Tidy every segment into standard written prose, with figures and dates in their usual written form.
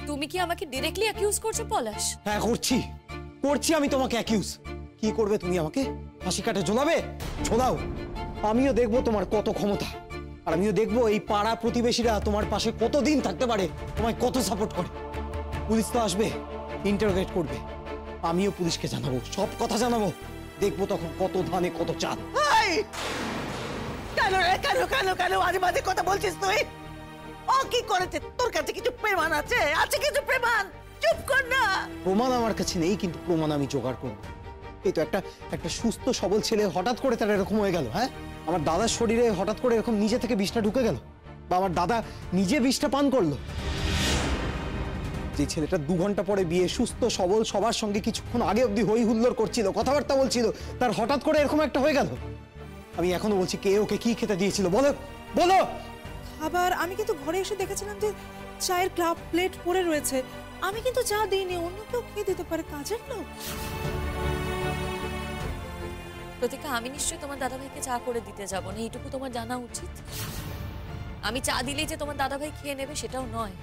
তুমি কি আমাকে ডাইরেক্টলি অ্যাকিউজ করছো পলাশ? হ্যাঁ করছি আমি তোমাকে অ্যাকিউজ। কি করবে তুমি আমাকে? ফাঁসি কাটে ঝোলাবে? ঝোলাও, আমিও দেখবো তোমার কত ক্ষমতা, আর আমিও দেখবো এই পাড়া প্রতিবেশীরা তোমার পাশে কতদিন থাকতে পারে, তোমায় কত সাপোর্ট করে। পুলিশ তো আসবে, ইন্টারোগেট করবে, আমিও পুলিশকে জানাবো, সব কথা জানাবো, দেখবো তখন কত ধানে কত চাল। কেন রে কেন কেন কেন আজে বাজে কথা বলছিস তুই? ও কি করেছে? তোর কাছে কিছু প্রমাণ আছে? আছে কিছু প্রমাণ? চুপ কর না। প্রমাণ আমার কাছে নেই, কিন্তু প্রমাণ আমি জোগাড় করবো। এই তো একটা সুস্থ সবল ছেলে হঠাৎ করে তার এরকম হয়ে গেল। হ্যাঁ, আমার দাদার শরীরে হঠাৎ করে এরকম নিজে থেকে বিষটা ঢুকে গেল, বা আমার দাদা নিজে বিষটা পান করলো। যে ছেলেটা 2 ঘন্টা পরে বিয়ে, সুস্থ সবল, সবার সঙ্গে কিছুক্ষণ আগে অব্দি হই হুল্লোড় করছিল, কথাবার্তা বলছিল, তার হঠাৎ করে এরকম একটা হয়ে গেল। আমি এখনো বলছি, কে ওকে কি খেতে দিয়েছিল? বলো বলো। খাবার আমি কিন্তু ঘরে এসে দেখেছিলাম যে চায়ের কাপ প্লেট পড়ে রয়েছে। আমি কিন্তু চা দিইনি, অন্য কেউ খেয়ে দিতে পারে, কাজের লোক। প্রতিকা, আমি নিশ্চয়ই তোমার দাদাভাইকে চা করে দিতে যাবো না, এইটুকু তোমার জানা উচিত। আমি চা দিলেই যে তোমার দাদাভাই খেয়ে নেবে সেটাও নয়,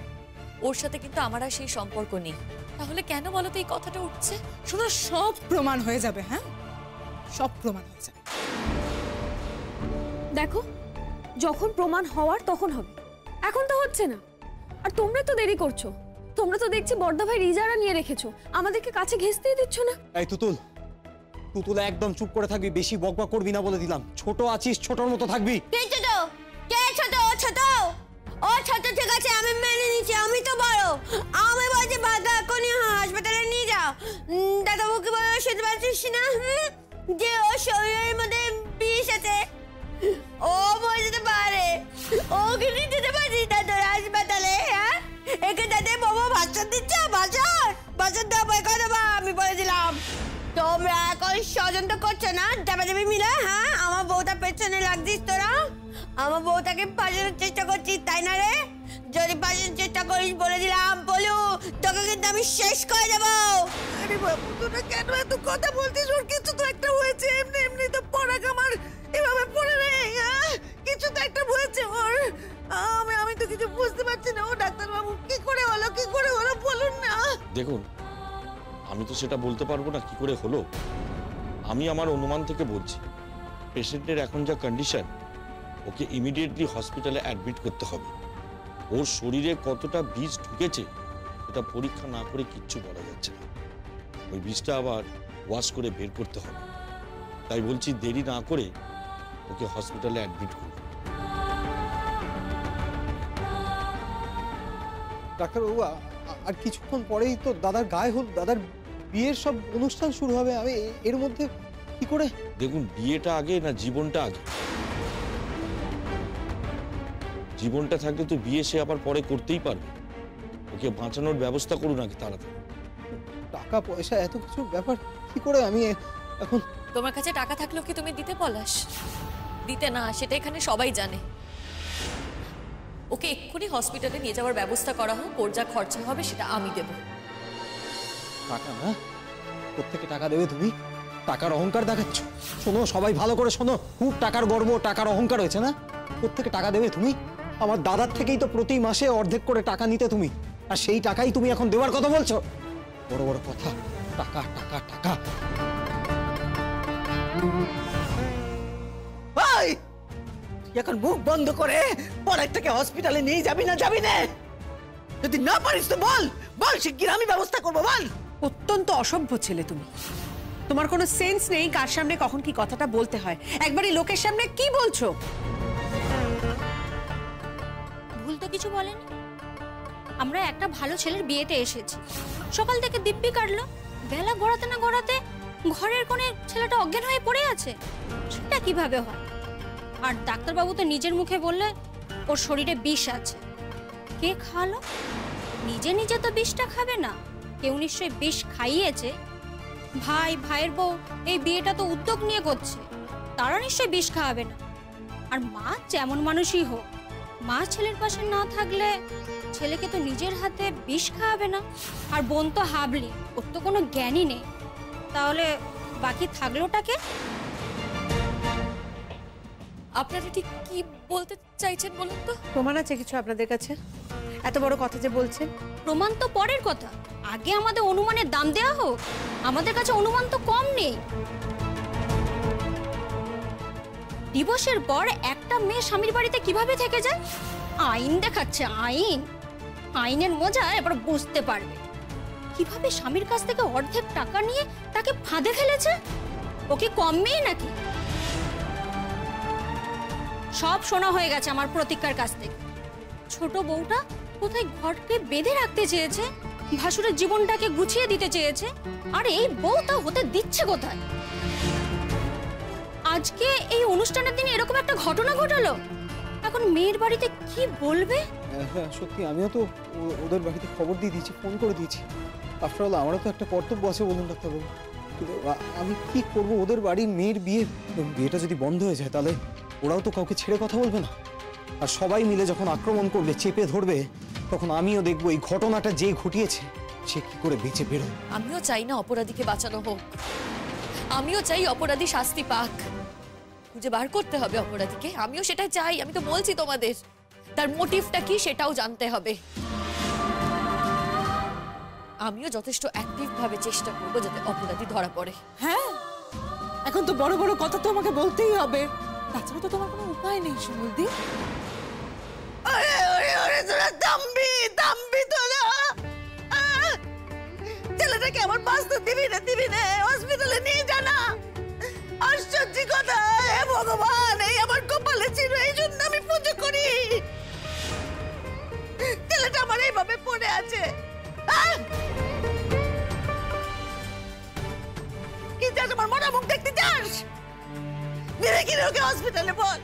ওর সাথে কিন্তু আমার আর সেই সম্পর্ক নেই। তাহলে কেন বলো তো এই কথাটা উঠছে? শুধু সব প্রমাণ হয়ে যাবে। হ্যাঁ, সব প্রমাণ হয়ে যাবে। দেখো, যখন প্রমাণ হওয়ার তখন হবে, এখন তো হচ্ছে না। আর তোমরা তো দেরি করছো, তোমরা তো দেখছি বড়দা ভাই রিজারা নিয়ে রেখেছো, আমাদেরকে কাছে ঘেঁষতেই দিচ্ছ না। এই তুতুল একদম চুপ করে থাকবি, বেশি বকবক করবি না বলে দিলাম। ছোট আছিস, ছোটর মতো থাকবি। কে ছোট? কে ছোট? ও ছোট, ও ছোট, ঠিক আছে আমি মেনে নিচ্ছি, আমি তো বড়। আমি বলছি বাধা এখনই হাসপাতালে নিয়ে যাও। দাদাবুকে বলো, শুনতে পাচ্ছিস না যে ও শরীরের মধ্যে বিষ আছে, ও মরে যেতে পারে, ওকে নিয়ে যেতে পারছিস না তোর হাসপাতালে? হ্যাঁ, একে দাদা বাবা ভাষণ দিচ্ছে, ভাষণ দেবো, কথা আমি বলে দিলাম। তোমরা এখন ষড়যন্ত্র করছো না যাবে মিলে? হ্যাঁ, আমার বউটার পেছনে লাগছিস তোরা, আমার বউটাকে ফাঁসানোর চেষ্টা করছিস, তাই না রে? যদি ফাঁসানোর চেষ্টা করিস বলে দিলাম, বলু তোকে কিন্তু আমি শেষ করে দেবো। আরে বাবু, তোরা কেন এত কথা বলছিস? ওর কিছু তো একটা হয়েছে, এমনি তো পরাগ আমার এভাবে পড়ে নেই। কিছু তো একটা হয়েছে ওর। আমি তো কিছু বুঝতে পারছি না। ও ডাক্তারবাবু, কি করে হলো বলুন না। দেখুন, আমি তো সেটা বলতে পারবো না কি করে হলো। আমি আমার অনুমান থেকে বলছি, পেশেন্টের এখন যা কন্ডিশন, ওকে ইমিডিয়েটলি হসপিটালে অ্যাডমিট করতে হবে। ওর শরীরে কতটা বিষ ঢুকেছে এটা পরীক্ষা না করে কিচ্ছু বলা যাচ্ছে না। ওই বিষটা আবার ওয়াশ করে বের করতে হবে। তাই বলছি, দেরি না করে ওকে হসপিটালে অ্যাডমিট করুন। ডাক্তারবাবু, আর কিছুক্ষণ পরেই তো দাদার গায়ে হল, দাদার বিয়ের সব অনুষ্ঠান শুরু হবে। আমি এর মধ্যে কি করে? দেখুন, বিয়েটা আগে না জীবনটা আগে? জীবনটা থাকলে তো বিয়ে সে আবার পরে করতেই পারবে। ওকে বাঁচানোর ব্যবস্থা করুন আগে তাড়াতাড়ি। টাকা পয়সা এত কিছু ব্যাপার, কি করে আমি এখন? তোমার কাছে টাকা থাকলেও কি তুমি দিতে পলাশ? দিতে না, সেটা এখানে সবাই জানে। ওকে এক্ষুনি হসপিটালে নিয়ে যাওয়ার ব্যবস্থা করা হোক, ওর যা খরচা হবে সেটা আমি দেব। টাকা না? কোত্থেকে টাকা দেবে তুমি? টাকার অহংকার দেখাচ্ছ। শোনো, সবাই ভালো করে শোনো, খুব টাকার গর্ব, টাকার অহংকার হয়েছে না? কোত্থেকে টাকা দেবে তুমি? আমার দাদার থেকেই তো প্রতি মাসে অর্ধেক করে টাকা নিতে তুমি, আর সেই টাকাই তুমি এখন দেওয়ার কথা বলছো। বড় বড় কথা, টাকা টাকা টাকা। এখন মুখ বন্ধ করে পরাগটাকে হসপিটালে নিয়ে যাবি না? যদি না পারিস তো বল শিগগির, আমি ব্যবস্থা করবো, বল। অত্যন্ত অসভ্য ছেলে তুমি। তোমার কোনো সেন্স নেই কার সামনে কখন কি কথাটা বলতে হয়। একবারই লোকের সামনে কি বলছো? ভুল তো কিছু বলেনি। আমরা একটা ভালো ছেলের বিয়েতে এসেছি, সকাল থেকে দিব্যি কাটলো, বেলা গড়াতে না গড়াতে ঘরের কোণে ছেলেটা অজ্ঞান হয়ে পড়ে আছে। সেটা কিভাবে হয়? আর ডাক্তারবাবু তো নিজের মুখে বললে ওর শরীরে বিষ আছে। কে খাওয়ালো? নিজে নিজে তো বিষটা খাবে না, কেউ নিশ্চয়ই বিষ খাইয়েছে। ভাইয়ের বউ এই বিয়েটা তো উদ্যোগ নিয়ে করছে, তারা নিশ্চয়ই বিষ খাওয়াবে না। আর মা যেমন মানুষই হোক, মা ছেলের পাশে না থাকলে ছেলেকে তো নিজের হাতে বিষ খাওয়াবে না। আর বোন তো হাবলি, ওর তো কোনো জ্ঞানই নেই, তাহলে বাকি থাকলোটাকে? আপনারা ঠিক কি বলতে চাইছেন বলুন তো? প্রমাণ আছে কিছু আপনাদের কাছে? এত বড় কথা যে বলছেন। প্রমাণ তো পরের কথা, আগে আমাদের অনুমানের দাম দেওয়া হোক। আমাদের কাছে অনুমান তো কম নেই। দিবসের পর একটা মেয়ে স্বামীর বাড়িতে কিভাবে থেকে যায়? আইন দেখাচ্ছে আইন। আইনের মজা এবার বুঝতে পারবে। কিভাবে স্বামীর কাছ থেকে অর্ধেক টাকা নিয়ে তাকে ফাঁদে ফেলেছে। ও কি কম মেয়ে নাকি? সব শোনা হয়ে গেছে আমার প্রতীক্ষার কাছ থেকে। ছোট বউটা কোথায় ঘরকে বেঁধে রাখতে চেয়েছে, ভাসুরের জীবনটাকে গুছিয়ে দিতে চেয়েছে, আর এই বউটা হতে দিচ্ছে কোথায়? আজকে এই অনুষ্ঠানের দিনে এরকম একটা ঘটনা ঘটালো, এখন মেয়ের বাড়িতে কি বলবে? হ্যাঁ সত্যি, আমিও তো ওদের বাড়িতে খবর দিয়ে দিয়েছি, ফোন করে দিয়েছি। আফটার অল আমারও তো একটা কর্তব্য আছে বলুন ডাক্তারবাবু। কিন্তু আমি কি করব? ওদের বাড়ির মেয়ের বিয়েটা যদি বন্ধ হয়ে যায় তাহলে ওরাও তো কাউকে ছেড়ে কথা বলবে না। আর সবাই মিলে যখন আক্রমণ করবে, চেপে ধরবে, তখন আমিও দেখবো এই ঘটনাটা যে ঘটিয়েছে সে কি করে বেঁচে বেরোয়। আমিও চাই না অপরাধীকে বাঁচানো হোক, আমিও চাই অপরাধী শাস্তি পাক। খুঁজে বার করতে হবে অপরাধীকে, আমিও সেটাই চাই। আমি তো বলছি তোমাদের, তার মোটিভটা কি সেটাও জানতে হবে। আমিও যথেষ্ট অ্যাক্টিভ ভাবে চেষ্টা করবো যাতে অপরাধী ধরা পড়ে। হ্যাঁ, এখন তো বড় বড় কথা তো আমাকে বলতেই হবে, তাছাড়া তো তোমার কোনো উপায় নেই শিমুলদি। ওরে ওরে ওরে তোরা দাম্বি তোরা। ছেলেটাকে আমার বাঁচতে দিবি না, হসপিটালে নিয়ে যা না। আশ্চর্য কথা, হে ভগবান, এই আমার কপালে ছিল, এই জন্য আমি পুজো করি। ছেলেটা আমার এইভাবে পড়ে আছে। কি চাস? আমার মরা মুখ দেখতে চাস? মেরে কিনে ওকে হসপিটালে বল।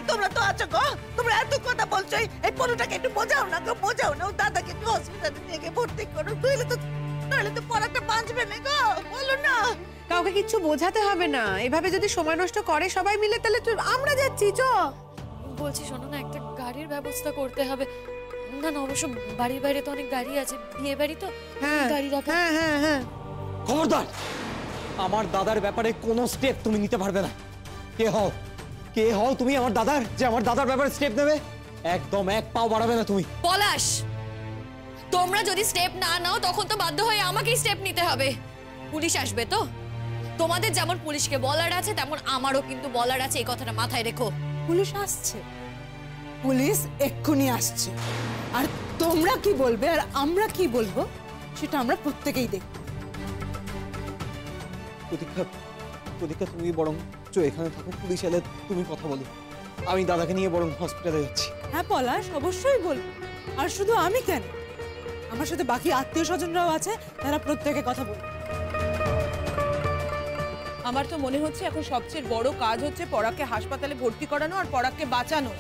তোমরা তো আছো গো, তোমরা এত কথা বলছো, এই পরুটাকে একটু বোঝাও না গো, বোঝাও না। ও দাদাকে একটু হসপিটালে নিয়ে গিয়ে ভর্তি করো, নইলে তো পড়াটা বাঁচবে না গো, বলো না। কাউকে কিচ্ছু বোঝাতে হবে না, এভাবে যদি সময় নষ্ট করে সবাই মিলে তাহলে তো আমরা যাচ্ছি। চ বলছি শোনো না, একটা গাড়ির ব্যবস্থা করতে হবে। না না, অবশ্য বাড়ির বাইরে তো অনেক গাড়ি আছে, বিয়ে বাড়ি তো, গাড়ি রাখা। হ্যাঁ খবরদার, আমার দাদার ব্যাপারে কোনো স্টেপ তুমি নিতে পারবে না। কে হও তুমি আমার দাদার, যে আমার দাদার ব্যাপারে স্টেপ নেবে? একদম এক পাও বাড়াবে না তুমি। পলাশ, তোমরা যদি স্টেপ না নাও তখন তো বাধ্য হয়ে আমাকেই স্টেপ নিতে হবে। পুলিশ আসবে তো, তোমাদের যেমন পুলিশকে বলার আছে তেমন আমারও কিন্তু বলার আছে, এই কথাটা মাথায় রেখো। পুলিশ আসছে, পুলিশ এক্ষুনি আসছে, আর তোমরা কি বলবে আর আমরা কি বলবো সেটা আমরা প্রত্যেকেই দেখব। প্রতীক্ষা তুমি বরং এখানে থাকো, পুলিশ এলে তুমি কথা বলো, আমি দাদাকে নিয়ে বরং হসপিটালে যাচ্ছি। হ্যাঁ পলাশ, অবশ্যই বলবো। আর শুধু আমি কেন, আমার সাথে বাকি আত্মীয় স্বজনরাও আছে, তারা প্রত্যেকে কথা বলবে। আমার তো মনে হচ্ছে এখন সবচেয়ে বড় কাজ হচ্ছে পরাগকে হাসপাতালে ভর্তি করানো আর পরাগকে বাঁচানো।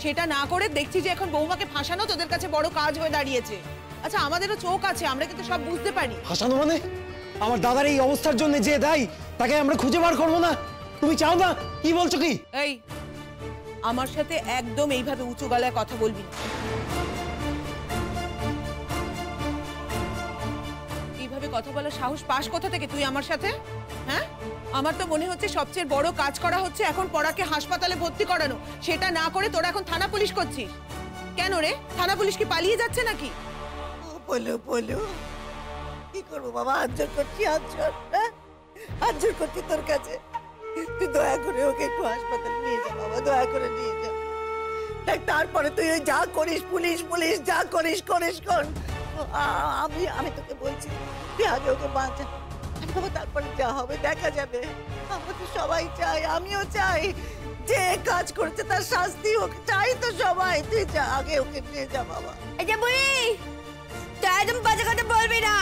সেটা না করে দেখছি যে এখন বৌমাকে ফাঁসানো তোদের কাছে বড় কাজ হয়ে দাঁড়িয়েছে। আচ্ছা, আমাদেরও চোখ আছে, আমরা কিন্তু সব বুঝতে পারি। ফাঁসানো মানে? আমার দাদার এই অবস্থার জন্য যে দায়ী তাকে আমরা খুঁজে বার করবো না? তুমি চাও না? কি বলছো কি? এই, আমার সাথে একদম এইভাবে উঁচু গলায় কথা বলবি না। এইভাবে কথা বলার সাহস পাস কোথা থেকে তুই আমার সাথে? হ্যাঁ, আমার তো মনে হচ্ছে সবচেয়ে বড় কাজ করা হচ্ছে এখন পরাকে হাসপাতালে ভর্তি করানো। সেটা না করে তোরা এখন থানা পুলিশ করছিস কেন রে? থানা পুলিশ কি পালিয়ে যাচ্ছে নাকি? বলো কি করবো বাবা, হাত জোর করছি তোর কাছে। তুই দয়া করে ওকে একটু হাসপাতালে নিয়ে যা বাবা, দয়া করে নিয়ে যা। দেখ, তারপরে তুই ওই যা করিস, পুলিশ যা করিস কর। আমি তোকে বলছি, তুই আগে ওকে বাঁচা, বাবা, তারপরে যা হবে দেখা যাবে। আমরা তো সবাই চাই, আমিও চাই যে কাজ করছে তার শাস্তি হোক, চাই তো সবাই। তুই যা, আগে ওকে নিয়ে যা বাবা। এই যে বুড়ি, তুই একদম বাজে কথা বলবি না।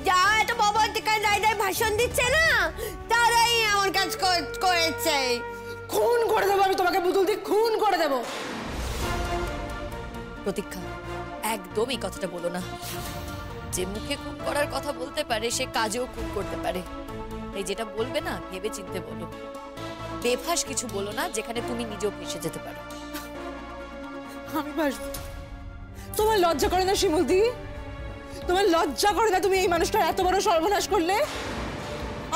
যা এত বাবা থেকে দায় ভাষণ দিচ্ছে না, তারাই আমার কাজ করেছে। খুন করে দেবো আমি তোমাকে, বুতুল দি, খুন করে দেবো। প্রতীক্ষা, একদম এই কথাটা বলো না। যে মুখে খুন করার কথা বলতে পারে সে কাজেও খুন করতে পারে। এই যেটা বলবে না ভেবে চিনতে বলো, বেফাস কিছু বলো না যেখানে তুমি নিজেও ফেঁসে যেতে পারো। আমি বাসবো। তোমার লজ্জা করে না শিমুলদি? তোমার লজ্জা করে না? তুমি এই মানুষটার এত বড় সর্বনাশ করলে।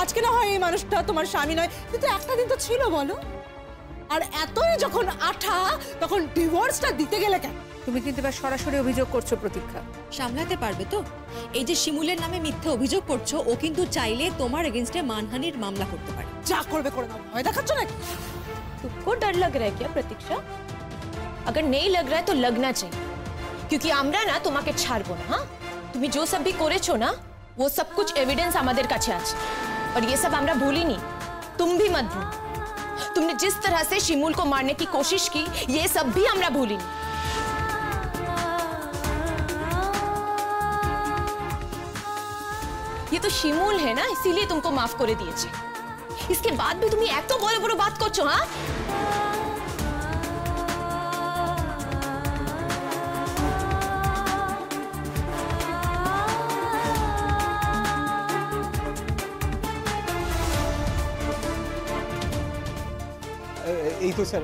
আজকে না হয় এই মানুষটা তোমার স্বামী নয়, কিন্তু একটা দিন তো ছিল বলো। আর এতই যখন আঠা, তখন ডিভোর্সটা দিতে গেলে কেন? তুমি কিন্তু এবার সরাসরি অভিযোগ করছো প্রতীক্ষা। সামলাতে পারবে তো? এই যে শিমুলের নামে মিথ্যে অভিযোগ করছো, ও কিন্তু চাইলে তোমার এগেইনস্টে মানহানির মামলা করতে পারে। যা করবে করে দাও, ভয় দেখাচ্ছ নাকি? तुमको डर लग रहा है क्या प्रतीक्षा? अगर नहीं लग रहा है तो लगना चाहिए, क्योंकि আমরা না তোমাকে ছাড়বো না। হ্যাঁ, তুমি जो सब भी করেছো না, वो सब कुछ एविडेंस আমাদের কাছে আছে, और ये सब আমরা ভুলিনি। तुम भी मत भूलो, तुमने जिस तरह से शिमूल को मारने की कोशिश की, ये सब भी আমরা भूलिनी। ये तो शिमूल है ना, इसीलिए तुमको माफ করে দিয়েছে। इसके बाद भी তুমি এত বড় বড় बात করছো। হ্যাঁ, এই তো স্যার,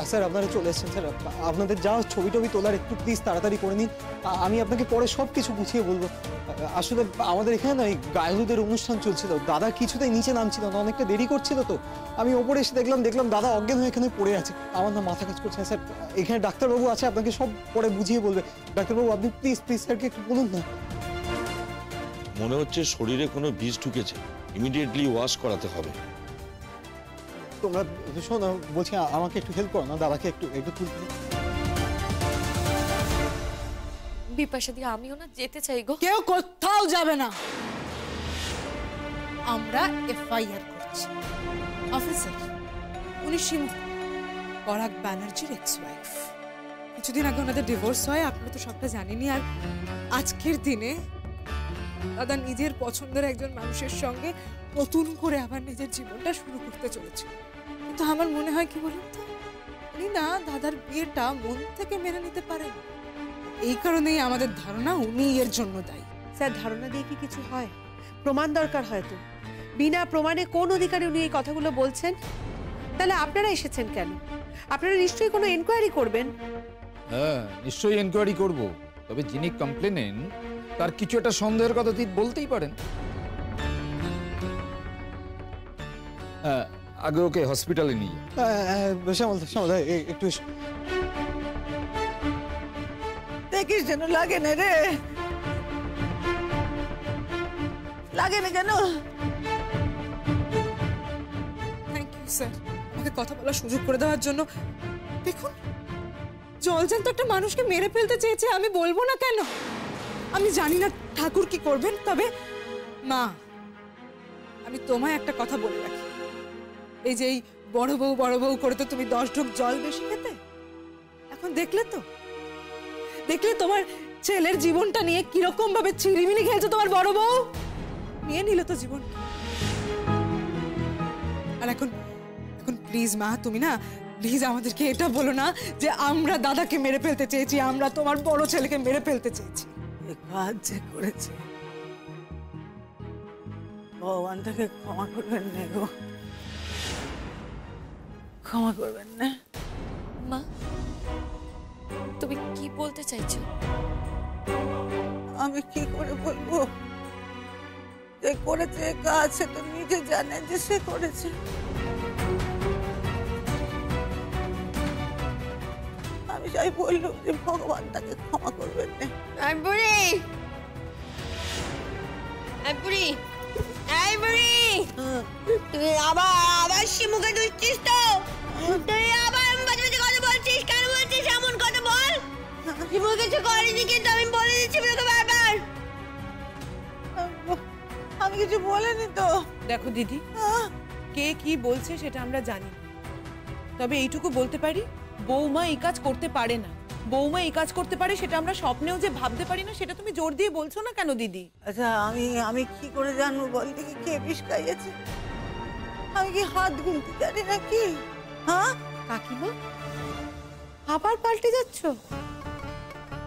স্যার আপনারা চলে এসেছেন। স্যার আপনাদের যা ছবি টবি তোলার একটু প্লিজ তাড়াতাড়ি করে নিন, আমি আপনাকে পরে সব কিছু গুছিয়ে বলবো। আসলে আমাদের এখানে না এই গায়ে হলুদের অনুষ্ঠান চলছিল, দাদা কিছুতেই নিচে নামছিল না, অনেকটা দেরি করছিল, তো আমি ওপরে এসে দেখলাম দাদা অজ্ঞান হয়ে এখানে পড়ে আছে। আমার না মাথা কাজ করছে না স্যার। এখানে ডাক্তারবাবু আছে, আপনাকে সব পরে বুঝিয়ে বলবে। ডাক্তারবাবু আপনি প্লিজ স্যারকে একটু বলুন না। মনে হচ্ছে শরীরে কোনো বিষ ঢুকেছে, ইমিডিয়েটলি ওয়াশ করাতে হবে। তোমরা শোনো, বলছি আমাকে একটু হেল্প করো না, দাদাকে একটু তুলতে। বিপাশা দি, আমিও না যেতে চাই গো। কেউ কোথাও যাবে না, আমরা এফআইআর করছি। অফিসার, উনি শিমুল, পরাগ ব্যানার্জির এক্স ওয়াইফ। কিছুদিন আগে ওনাদের ডিভোর্স হয়, আপনারা তো সবটা জানেনই। আর আজকের দিনে দাদা নিজের পছন্দের একজন মানুষের সঙ্গে নতুন করে আবার নিজের জীবনটা শুরু করতে চলেছে। কিন্তু আমার মনে হয় কি বলুন তো, উনি না দাদার বিয়েটা মন থেকে মেনে নিতে পারেন। এই কারণেই আমাদের ধারণা উনি এর জন্য দায়ী। স্যার, ধারণা দিয়ে কি কিছু হয়? প্রমাণ দরকার হয়তো। বিনা প্রমাণে কোন অধিকারে উনি এই কথাগুলো বলছেন? তাহলে আপনারা এসেছেন কেন? আপনারা নিশ্চয়ই কোনো এনকোয়ারি করবেন। হ্যাঁ, নিশ্চয়ই এনকোয়ারি করব। তবে যিনি কমপ্লেনেন্ট, তার কিছু একটা সন্দেহের কথা তিনি বলতেই পারেন। হ্যাঁ, আগে ওকে হসপিটালে নিয়ে শ্যামল একটু দেখিস যেন লাগে না রে, লাগে না কেন? থ্যাংক ইউ স্যার, আমাকে কথা বলার সুযোগ করে দেওয়ার জন্য। দেখুন, জলজান্ত একটা মানুষকে মেরে ফেলতে চেয়েছে, আমি বলবো না কেন? আমি জানি না ঠাকুর কি করবেন, তবে মা, আমি তোমায় একটা কথা বলে রাখি। এই যে এই বড় বউ করে তো তুমি 10 ঢোক জল বেশি খেতে। এখন দেখলে তোমার ছেলের জীবনটা নিয়ে কিরকম ভাবে চিরিমিনি খেলছে তোমার বড় বউ। নিয়ে নিল তো জীবন। আর এখন প্লিজ মা, তুমি না প্লিজ আমাদেরকে এটা বলো না যে আমরা দাদাকে মেরে ফেলতে চেয়েছি, আমরা তোমার বড় ছেলেকে মেরে ফেলতে চেয়েছি। কাজ যে করেছে, ভগবান তাকে ক্ষমা করবেন না গো, ক্ষমা করবেন না। মা, তুমি কি বলতে চাইছো? আমি কি করে বলবো? যে করেছে কাজ, সে তো নিজে জানে যে সে করেছে। আমি যাই বললাম যে ভগবান তাকে ক্ষমা করবেন না। তুই আবার শিমুকে দুষছিস তো? তুই আবার বাজে বাজে কথা বলছিস, কেন বলছিস এমন কথা? বল, শিমু কিছু করেনি, কিন্তু আমি বলে দিচ্ছি তোকে বারবার। আমি কিছু বলিনি তো। দেখো দিদি, কে কি বলছে সেটা আমরা জানি, তবে এইটুকু বলতে পারি, বৌমা এই কাজ করতে পারে না। বৌমা এই কাজ করতে পারে সেটা আমরা স্বপ্নেও যে ভাবতে পারি না, সেটা তুমি জোর দিয়ে বলছো না কেন দিদি? আচ্ছা, আমি কি করে জানবো বল দেখি কে বিষ খাইয়েছে? আমি কি হাত গুনতে জানি নাকি? হ্যাঁ কাকিমা, আবার পাল্টে যাচ্ছ?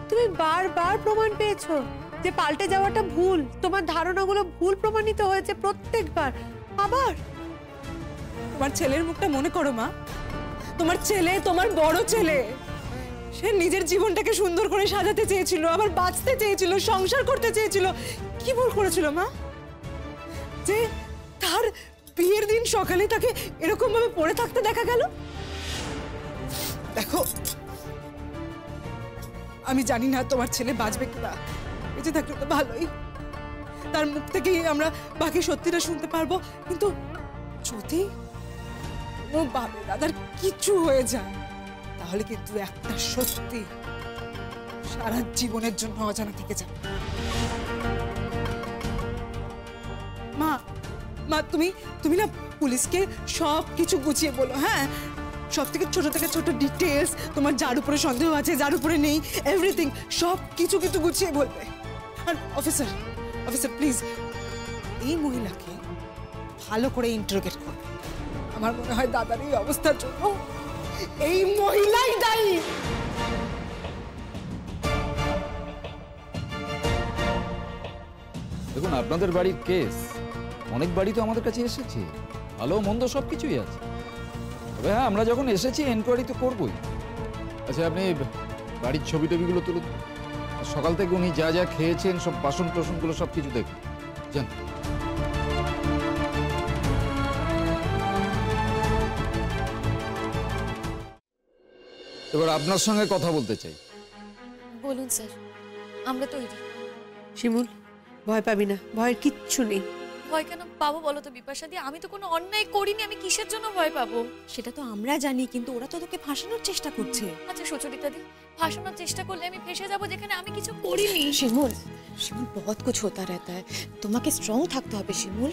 তুমি বারবার প্রমাণ পেয়েছো যে পাল্টে যাওয়াটা ভুল, তোমার ধারণাগুলো ভুল প্রমাণিত হয়েছে প্রত্যেকবার। আবার তোমার ছেলের মুখটা মনে করো মা। তোমার ছেলে, তোমার বড় ছেলে, সে নিজের জীবনটাকে সুন্দর করে সাজাতে চেয়েছিল, আবার বাঁচতে চেয়েছিল, সংসার করতে চেয়েছিল। কি ভুল করেছিল মা? যে তার বিয়ের দিন সকালে তাকে এরকম ভাবে পড়ে থাকতে দেখা গেল। দেখো, আমি জানি না তোমার ছেলে বাঁচবে কিনা, বেঁচে থাকলে তো ভালোই, তার মুখ থেকেই আমরা বাকি সত্যিটা শুনতে পারবো। কিন্তু যদি ও বাবা দাদার কিছু হয়ে যায় তাহলে কিন্তু একটা সত্যি সারা জীবনের জন্য অজানা থেকে যাবে। মা মা তুমি না পুলিশকে সব কিছু গুছিয়ে বলো, হ্যাঁ? সব থেকে ছোট ডিটেলস, তোমার যার উপরে সন্দেহ আছে, যার উপরে নেই, এভরিথিং সব কিছু কিন্তু গুছিয়ে বলবে। আর অফিসার প্লিজ এই মহিলাকে ভালো করে ইন্টারোগেট করবে। আমার মনে হয় দাদার এই অবস্থার জন্য এই মহিলাই দায়ী। দেখুন, আপনাদের বাড়ির কেস অনেক বাড়ি তো আমাদের কাছে এসেছে, ভালো মন্দ সব কিছুই আছে। তবে হ্যাঁ, আমরা যখন এসেছি এনকোয়ারি তো করবই। আচ্ছা, আপনি বাড়ির ছবি টবিগুলো তুলুন। সকাল থেকে উনি যা যা খেয়েছেন সব বাসন টাসনগুলো সব কিছু দেখুন। যান। এবার আপনার সঙ্গে কথা বলতে চাই। বলুন স্যার, আমরা তৈরি। শিমুল, ভয় পাবি না, ভয়ের কিচ্ছু নেই। ভয় কেন পাবো বলো তো বিপাশা দি? আমি তো কোনো অন্যায় করিনি, আমি কিসের জন্য ভয় পাবো? সেটা তো আমরা জানি, কিন্তু ওরা তো তোকে ফাঁসানোর চেষ্টা করছে। আচ্ছা সুচরিতা দি, ফাঁসানোর চেষ্টা করলে আমি ফেঁসে যাবো যেখানে আমি কিছু করিনি। শিমুল, বহুত কুছ হোতা রেহতা হ্যায়, তোমাকে স্ট্রং থাকতে হবে শিমুল,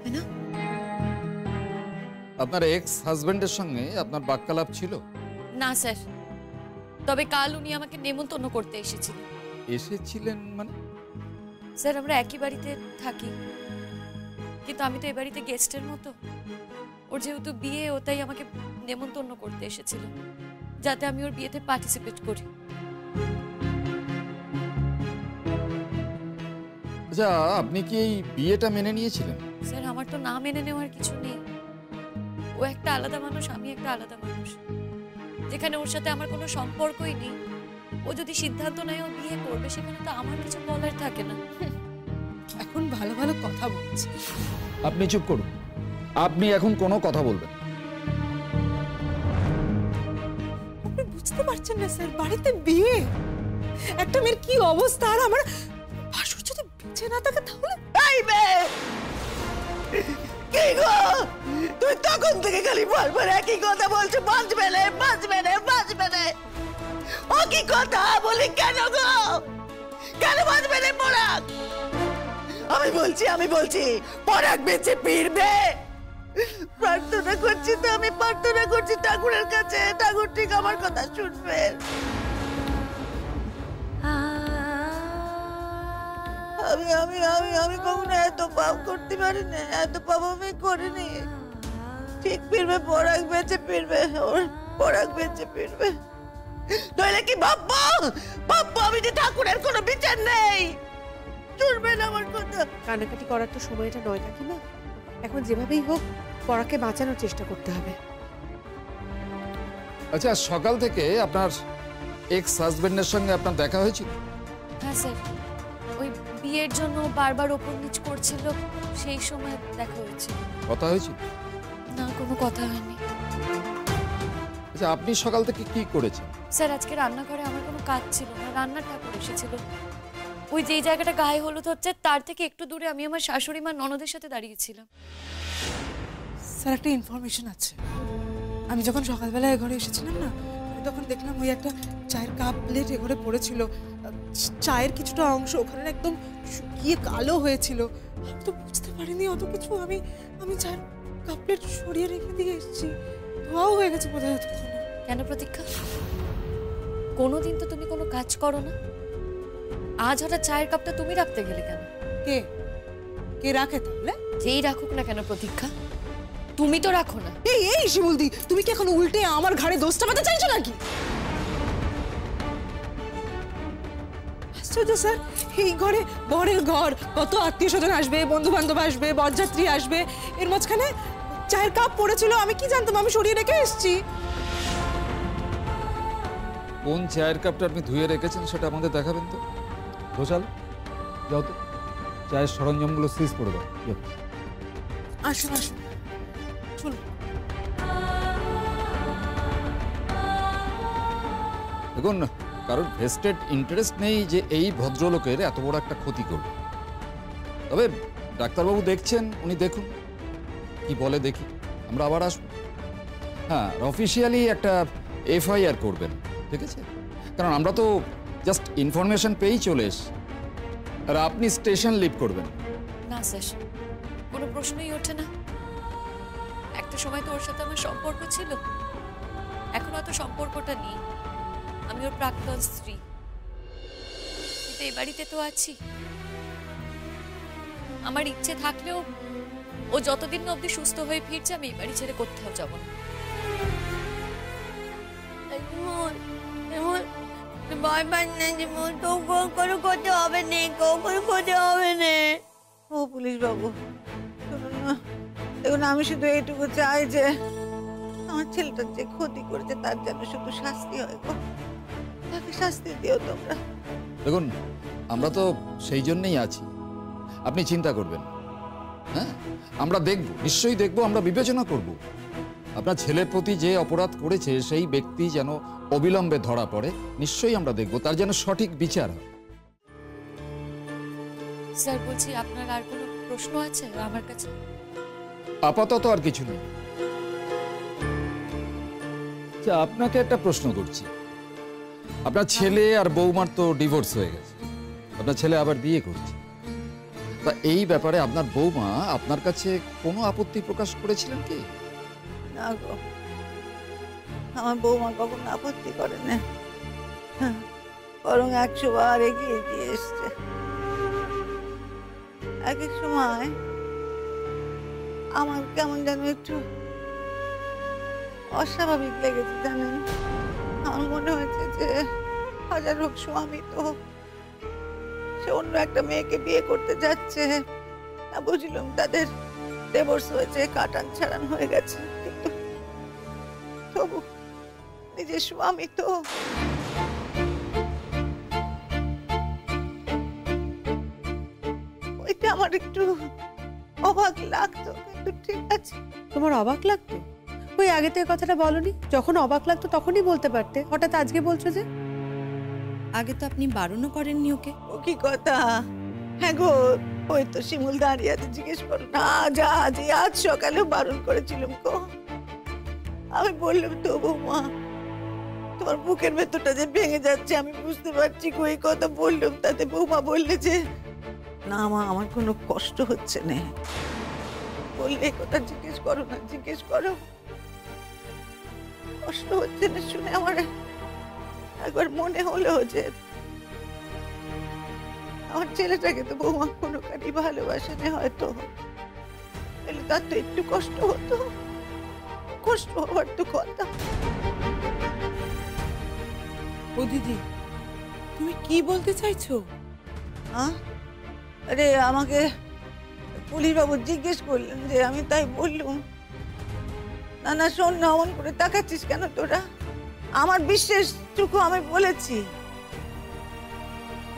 তাই না? আপনার এক্স হাজবেন্ডের সঙ্গে আপনার বাক্যালাপ ছিল? না স্যার, তবে কাল উনি আমাকে নেমন্তন্ন করতে এসেছিলেন। এসেছিলেন মানে? স্যার, আমরা একই বাড়িতে থাকি, কিন্তু আমি তো এই বাড়িতে গেস্টের মতো। ওর যেহেতু বিয়ে, ও তাই আমাকে নেমন্তন্ন করতে এসেছিল যাতে আমি ওর বিয়েতে পার্টিসিপেট করি। আচ্ছা, আপনি কি এই বিয়েটা মেনে নিয়েছিলেন? স্যার, আমার তো না মেনে নেওয়ার কিছু নেই। ও একটা আলাদা মানুষ, আমি একটা আলাদা মানুষ। যেখানে ওর সাথে আমার কোনো সম্পর্কই নেই, ও যদি সিদ্ধান্ত নেয় ও বিয়ে করবে, সেখানে তো আমার কিছু বলার থাকে না। এখন ভালো ভালো কথা বলছি। আপনি চুপ করুন, আপনি এখন কোনো কথা বলবেন? আপনি বুঝতে পারছেন না স্যার, বাড়িতে বিয়ে, একটা মেয়ের কি অবস্থা, আর আমার ভাসুর যদি বেঁচে না থাকে তাহলে। এই মেয়ে, কি গো, তুই তখন থেকে খালি বারবার একই কথা বলছো, বাঁচবে না, বাঁচবে না, বাঁচবে না। ও কি কথা বলি কেন গো? কেন বাঁচবে না পরাগ? আমি বলছি পরাগ বেঁচে ফিরবে। প্রার্থনা করছি তো, আমি প্রার্থনা করছি ঠাকুরের কাছে, ঠাকুর ঠিক আমার কথা শুনবে। আমি আমি আমি আমি কখনো এত পাপ করতে পারি না, এত পাপ আমি করিনি। ঠিক ফিরবে, পরাগ বেঁচে ফিরবে, ওর পরাগ বেঁচে ফিরবে। নইলে কি ভাববো আমি যে ঠাকুরের কোনো বিচার নেই? শুনবে না আমার কথা? কানাকাটি করার তো সময়টা নয় কাকিমা, এখন যেভাবেই হোক পরাকে বাঁচানোর চেষ্টা করতে হবে। আচ্ছা, সকাল থেকে আপনার এক্স হাজবেন্ডের সঙ্গে আপনার দেখা হয়েছিল? হ্যাঁ স্যার, ওই বিয়ের জন্য বারবার ওপর নিচ করছিল, সেই সময় দেখা হয়েছিল। কথা হয়েছিল? না, কোনো কথা হয়নি। আচ্ছা, আপনি সকাল থেকে কি করেছেন? স্যার, আজকে রান্নাঘরে আমার কোনো কাজ ছিল না, রান্নার ঠাকুর এসেছিল। ওই যেই জায়গাটা গায়ে হলুদ হচ্ছে তার থেকে একটু দূরে আমি আমার শাশুড়ি মা ননদের সাথে দাঁড়িয়েছিলাম। স্যার, একটা ইনফরমেশন আছে। আমি যখন সকালবেলা এ ঘরে এসেছিলাম না, তখন দেখলাম ওই একটা চায়ের কাপ প্লেট এ ঘরে পড়েছিল। চায়ের কিছুটা অংশ ওখানে একদম শুকিয়ে কালো হয়েছিল। আমি তো বুঝতে পারিনি অত কিছু। আমি চায়ের কাপ প্লেট সরিয়ে রেখে দিয়ে এসেছি, ধোয়াও হয়ে গেছে বোধ হয়। কেন প্রতীক্ষা, কোনোদিন তো তুমি কোনো কাজ করো না, আজ হঠাৎ চায়ের কাপটা তুমি রাখতে গেলে কেন? কে কে রাখে তাহলে? যেই রাখুক না কেন প্রতীক্ষা, তুমি তো রাখো না। এই শিমুলদি, তুমি কি এখন উল্টে আমার ঘাড়ে দোষটা পাতা চাইছো নাকি? আশ্চর্য স্যার, এই ঘরে বরের ঘর, কত আত্মীয় স্বজন আসবে, বন্ধু বান্ধব আসবে, বরযাত্রী আসবে, এর মাঝখানে চায়ের কাপ পড়েছিল, আমি কি জানতাম? আমি সরিয়ে রেখে এসেছি। কোন চায়ের কাপটা আপনি ধুয়ে রেখেছেন সেটা আমাদের দেখাবেন তো। ঘোষাল, যাও তো চায়ের সরঞ্জামগুলো সিজ করে দাও। আসুন আসুন চলুন। দেখুন, কারোর ভেস্টেড ইন্টারেস্ট নেই যে এই ভদ্রলোকের এত বড় একটা ক্ষতি করবে। তবে ডাক্তারবাবু দেখছেন, উনি দেখুন কি বলে, দেখি আমরা আবার আসবো। হ্যাঁ, অফিসিয়ালি একটা এফআইআর করবেন, ঠিক আছে? কারণ আমরা তো জাস্ট ইনফরমেশন পেয়েই চলে এসছি, আর আপনি স্টেশন লিভ করবেন। না স্যার, কোনো প্রশ্নই ওঠে না। একটা সময় তো ওর সাথে আমার সম্পর্ক ছিল, এখন অত সম্পর্কটা নেই। আমি ওর প্রাক্তন স্ত্রী, কিন্তু এই বাড়িতে তো আছি। আমার ইচ্ছে থাকলেও ও যতদিন না অব্দি সুস্থ হয়ে ফিরছে, আমি এই বাড়ি ছেড়ে কোথাও যাব না। ভয় পান না যে কোনো করতে হবে না, কোনো করতে হবে না। ও পুলিশ বাবু, শুনুন না, দেখুন আমি শুধু এইটুকু চাই যে আমার ছেলেটার যে ক্ষতি করেছে তার যেন শুধু শাস্তি হয় গো, তাকে শাস্তি দিও তোমরা। দেখুন, আমরা তো সেই জন্যই আছি, আপনি চিন্তা করবেন। হ্যাঁ, আমরা দেখব, নিশ্চয়ই দেখব, আমরা বিবেচনা করব। আপনার ছেলের প্রতি যে অপরাধ করেছে সেই ব্যক্তি যেন অবিলম্বে ধরা পড়ে, নিশ্চয়ই আমরা দেখব, তার যেন সঠিক বিচার হয়। স্যার বলছি, আপনার আর কোনো প্রশ্ন আছে আমার কাছে? আপাতত আর কিছু নেই। আচ্ছা, আপনাকে একটা প্রশ্ন করছি। আপনার ছেলে আর বৌমার তো ডিভোর্স হয়ে গেছে, আপনার ছেলে আবার বিয়ে করছে, তা এই ব্যাপারে আপনার বৌমা আপনার কাছে কোনো আপত্তি প্রকাশ করেছিলেন কি? না গো, আমার বৌমা কখনো আপত্তি করে না, বরং 100 বার এগিয়ে দিয়ে এসছে। এক এক সময় আমার কেমন যেন একটু অস্বাভাবিক লেগেছে জানেন। আমার মনে হয়েছে যে হাজার হোক স্বামী তো সে অন্য একটা মেয়েকে বিয়ে করতে যাচ্ছে। বুঝলাম তাদের ডিভোর্স হয়েছে, কাটান ছাড়ান হয়ে গেছে, কিন্তু তবু নিজের স্বামী তো। ওইটা আমার একটু অবাক লাগতো, কিন্তু ঠিক আছে। তোমার অবাক লাগতো? ওই আগে তো এই কথাটা বলনি, যখন অবাক লাগতো তখনই বলতে পারতে, হঠাৎ আজকে বলছো যে? আগে তো আপনি বারণও করেননি ওকে। ও কি কথা? হ্যাঁ গো, ওই তো শিমুল দাঁড়িয়ে আছে, জিজ্ঞেস করো না। আজ সকালেও বারণ করেছিলাম গো। আমি বললাম তো বৌমা, তোমার বুকের ভেতরটা যে ভেঙে যাচ্ছে আমি বুঝতে পারছি গো, এই কথা বললাম। তাতে বৌমা বললে যে না মা, আমার কোনো কষ্ট হচ্ছে না। বললে কথা জিজ্ঞেস করো না, জিজ্ঞেস করো, কষ্ট হচ্ছে না শুনে আমার একবার মনে হলো যে আমার ছেলেটাকে তো বৌমা কোনো কারই ভালোবাসে না, হয়তো তার তো একটু কষ্ট হতো, কষ্ট হওয়ার তো কথা। ও দিদি, তুমি কি বলতে চাইছো? আরে আমাকে পুলিশ বাবু জিজ্ঞেস করলেন যে, আমি তাই বললুম। না না শোন না, অমন করে তাকাচ্ছিস কেন তোরা? আমার বিশ্বাসটুকু আমি বলেছি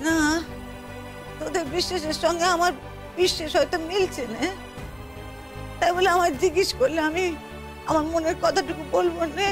না, তোদের বিশ্বাসের সঙ্গে আমার বিশ্বাস হয়তো মিলছে না, তাই বলে আমার জিজ্ঞেস করলে আমি আমার মনের কথাটুকু বলবো না।